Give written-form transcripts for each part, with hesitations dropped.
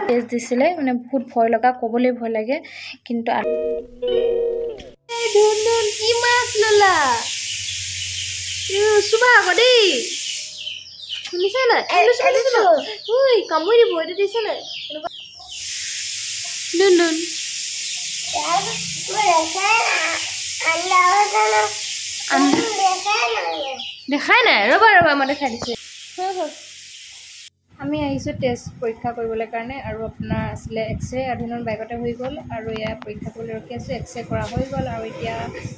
test দিছিলে মানে বহুত ভয় লগা ক'বলৈ ভয় লাগে কিন্তু কি মাছ ললা চুবা আকৌ দেই শুনিছা নাই ঐ কামুৰি দিব এইটো দিছে নাই নুন দেখাই নাই ৰবা ৰবা মই দেখাই দিছোঁ আমি আহিছোঁ টেষ্ট পৰীক্ষা কৰিবলৈ কাৰণে আৰু আপোনাৰ আছিলে এক্সৰে আধুনিক বাইকতে হৈ গ'ল আৰু ইয়াৰ পৰীক্ষা কৰিবলৈ ৰখি আছোঁ এক্সৰে কৰা হৈ গ'ল আৰু এতিয়া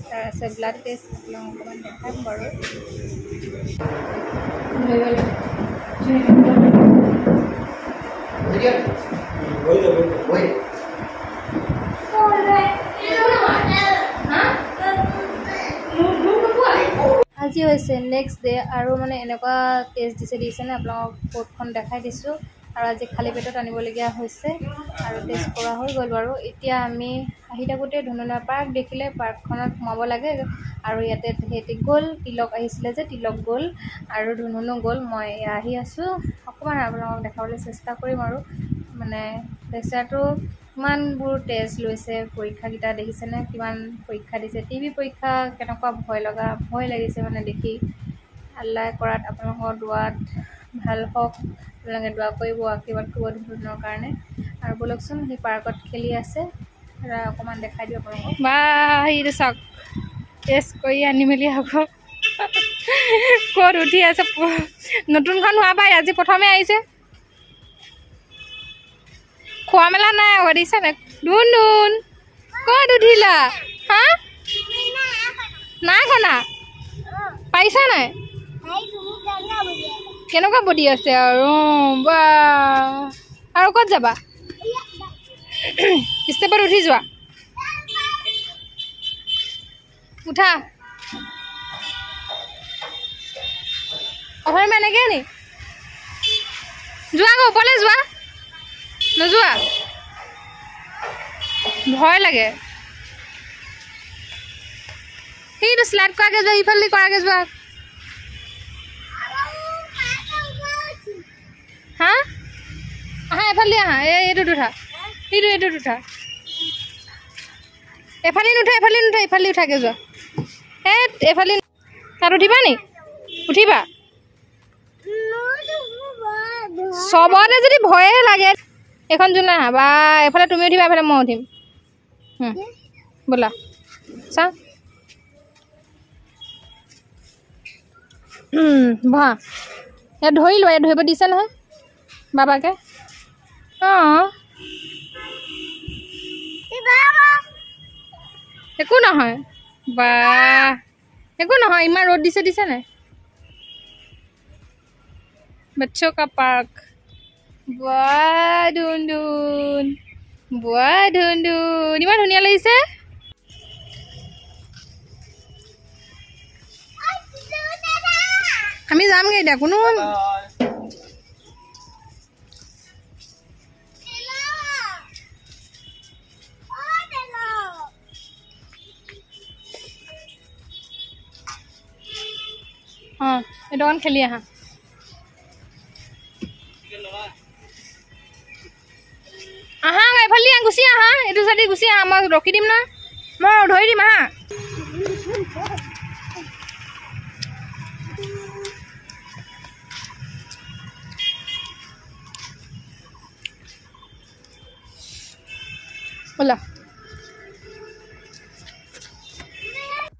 তাৰ আছে ব্লাড টেষ্ট আপোনাক অকণমান দেখাম বাৰু আজি হৈছে নেক্সট ডে আৰু মানে এনেকুৱা টেষ্ট দিছেনে আপোনালোকক কোডখন দেখাই দিছোঁ আৰু আজি খালী পেটত আনিবলগীয়া হৈছে আৰু টেষ্ট কৰা হৈ গ'ল বাৰু এতিয়া আমি আহি থাকোঁতে ধুনুনা পাৰ্ক দেখিলে পাৰ্কখনত সোমাব লাগে আৰু ইয়াতে সিহঁতি গ'ল তিলক আহিছিলে যে তিলক গ'ল আৰু ধুনুনো গ'ল মই আহি আছোঁ অকণমান আপোনালোকক দেখাবলৈ চেষ্টা কৰিম আৰু মানে লেকচাৰটো কিমানবোৰ টেষ্ট লৈছে পৰীক্ষাকেইটা দেখিছেনে কিমান পৰীক্ষা দিছে টিভি পৰীক্ষা কেনেকুৱা ভয় লাগিছে মানে দেখি আল্লাই কৰাত আপোনালোকৰ দুৱাত ভাল হওক আপোনালোকে দোৱা কৰিব আশীৰ্বাদ কৰিব ধুনুৰ কাৰণে আৰু ব'লকচোন সি পাৰ্কত খেলি আছে অকণমান দেখাই দিওঁ আপোনালোকক বা সেইটো চাওক টেষ্ট কৰি আনি মেলি আকৌ ক'ত উঠি আছে নতুনখন হোৱা পাই আজি প্ৰথমে আহিছে খোৱা মেলা নাই আকৌ দিছা নাই নুন ক'ত উঠিলা হা নাই খানা পাৰিছা নাই কেনেকুৱা বডি আছে আৰু বা আৰু ক'ত যাবা ষ্টেপত উঠি যোৱা উঠা অহৰ এনেকৈ নি যোৱা আকৌ ওপৰলৈ যোৱা নোযোৱা ভয় লাগে সেইটো শ্লাইড কৰাকৈ যোৱা ইফালে কৰাকৈ যোৱা হা আহা এফালে আহা এইটোত উঠা এইটোত উঠা এফালে নুঠা ইফালে উঠাকৈ যোৱা এফালে তাত উঠিবা নি উঠিবা চবতে যদি ভয়ে লাগে এখন যোন আহা বা এফালে তুমি উঠিবা এফালে মই উঠিম ব'লা চা বহা ইয়াত ধৰি লোৱা ইয়াত ধৰিব দিছে নহয় বাবাকে অঁ একো নহয় বা একো নহয় ইমান ৰ'দ দিছে নাই बच्चों का पार्क बुआ ढूंढून इमान धुनिया লাগিছে আমি যামগে এতিয়া কোনো हाँ এটা অন খেলি আহা আহা এফালে গুচি আহা এইটো চাইডে গুচি আহা মই ৰখি দিম না মই ধৰি দিম আহা ব'লা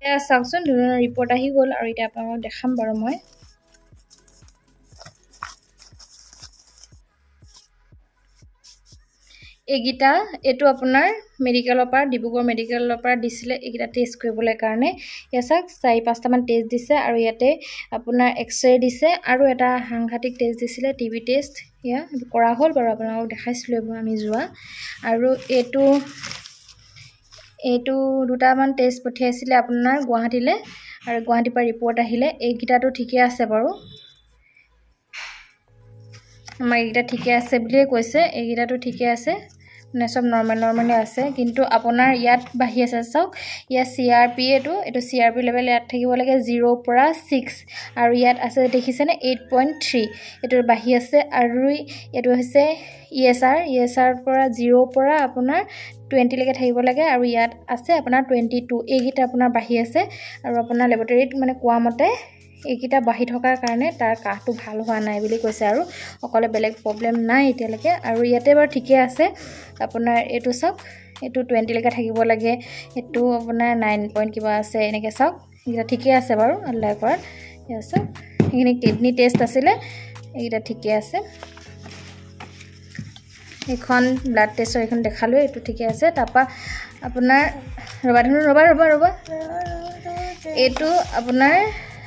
এয়া চাওকচোন ধুনুৰ ৰিপৰ্ট আহি গ'ল আৰু এতিয়া আপোনালোকক দেখাম বাৰু মই এইকেইটা এইটো আপোনাৰ মেডিকেলৰ পৰা ডিব্ৰুগড় মেডিকেলৰ পৰা দিছিলে এইকেইটা টেষ্ট কৰিবলৈ কাৰণে এয়া চাওক 4-5টামান টেষ্ট দিছে আৰু ইয়াতে আপোনাৰ এক্সৰে দিছে আৰু এটা সাংঘাতিক টেষ্ট দিছিলে টিবি টেষ্ট ইয়া কৰা হ'ল বাৰু আপোনালোকক দেখাইছিলোঁ আমি যোৱা আৰু এইটো দুটামান টেষ্ট পঠিয়াইছিলে আপোনাৰ গুৱাহাটীলৈ আৰু গুৱাহাটীৰ পৰা ৰিপৰ্ট আহিলে এইকেইটাটো ঠিকে আছে বাৰু আমাৰ এইকেইটা ঠিকে আছে বুলিয়ে কৈছে এইকেইটাটো ঠিকে আছে মানে সব নৰ্মেলি আছে কিন্তু আপোনাৰ ইয়াত বাঢ়ি আছে চাওক ইয়াত CRP এইটো CRP লেভেল ইয়াত থাকিব লাগে 0 পৰা 6 আৰু ইয়াত আছে দেখিছেনে 8.3 এইটো বাঢ়ি আছে আৰু এইটো হৈছে ESR পৰা 0 পৰা আপোনাৰ 20 লৈকে থাকিব লাগে আৰু ইয়াত আছে আপোনাৰ 22 এইগিটা আপোনাৰ বাঢ়ি আছে আৰু আপোনাৰ ল্যাবৰেটৰীত মানে কোৱা মতে এইগিটা বাঢ়ি থকাৰ কাৰণে তাৰ কাহটো ভাল হোৱা নাই বুলি কৈছে আৰু অকলে বেলেগ প্ৰবলেম নাই এতিয়ালৈকে আৰু ইয়াতে বাৰু ঠিকে আছে আপোনাৰ এইটো চাওক এইটো 20 লৈকে থাকিব লাগে এইটো আপোনাৰ 9 পইণ্ট কিবা আছে এনেকৈ চাওক এইগিটা ঠিকে আছে বাৰু আল্লাহ কৰাত আছে এইখিনি কিডনি টেষ্ট আছিলে এইগিটা ঠিকে আছে এখন ব্লাড টেষ্টৰ এখন দেখালো এইটো ঠিকে আছে তাৰপা আপোনাৰ ৰবা এইটো আপোনাৰ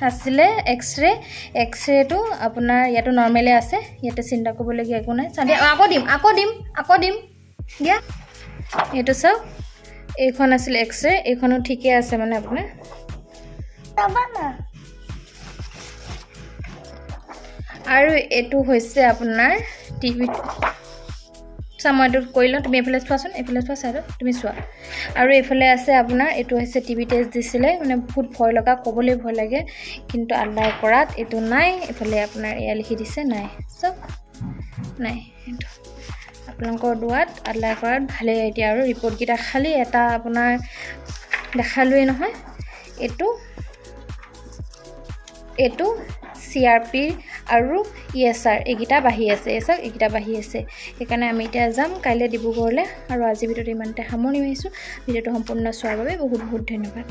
আসলে এক্সৰেটো আপোনাৰ ইয়াটো নৰ্মেলি আছে ইয়াতে চিন্তা কৰিবলগীয়া একো নাই চাই আকৌ দিম দিয়া এইটো চাওক এইখন আসলে এক্সৰে এইখনো ঠিকে আছে মানে আপোনাৰ আৰু এইটো হৈছে আপোনাৰ টিভি সময়টো কৰিলো তুমি এফালে চোৱাচোন এফালে চোৱা চাইড তুমি চোৱা আৰু এফালে আছে আপোনাৰ এইটো হৈছে টিভি টেষ্ট দিছিলে মানে বহুত ভয় লগা ক'বলৈ ভয় লাগে কিন্তু আল্লাহ কৰাত এইটো নাই এফালে আপোনাৰ এয়া লিখি দিছে নাই চব নাই এইটো আপোনালোকৰ দুৱাত আল্লাহ কৰাত ভালে এতিয়া আৰু ৰিপৰ্ট কিটা খালি এটা আপোনাৰ দেখালোই নহয় এইটো CRP আৰু ESR এইগিটা বাঢ়ি আছে এইগিটা বাঢ়ি আছে সেইকাৰণে আমি এতিয়া যাম কাইলৈ ডিব্ৰুগড়লৈ আৰু আজি ভিডিঅ'টো ইমানতে সামৰণি মাৰিছোঁ ভিডিঅ'টো সম্পূৰ্ণ চোৱাৰ বাবে বহুত ধন্যবাদ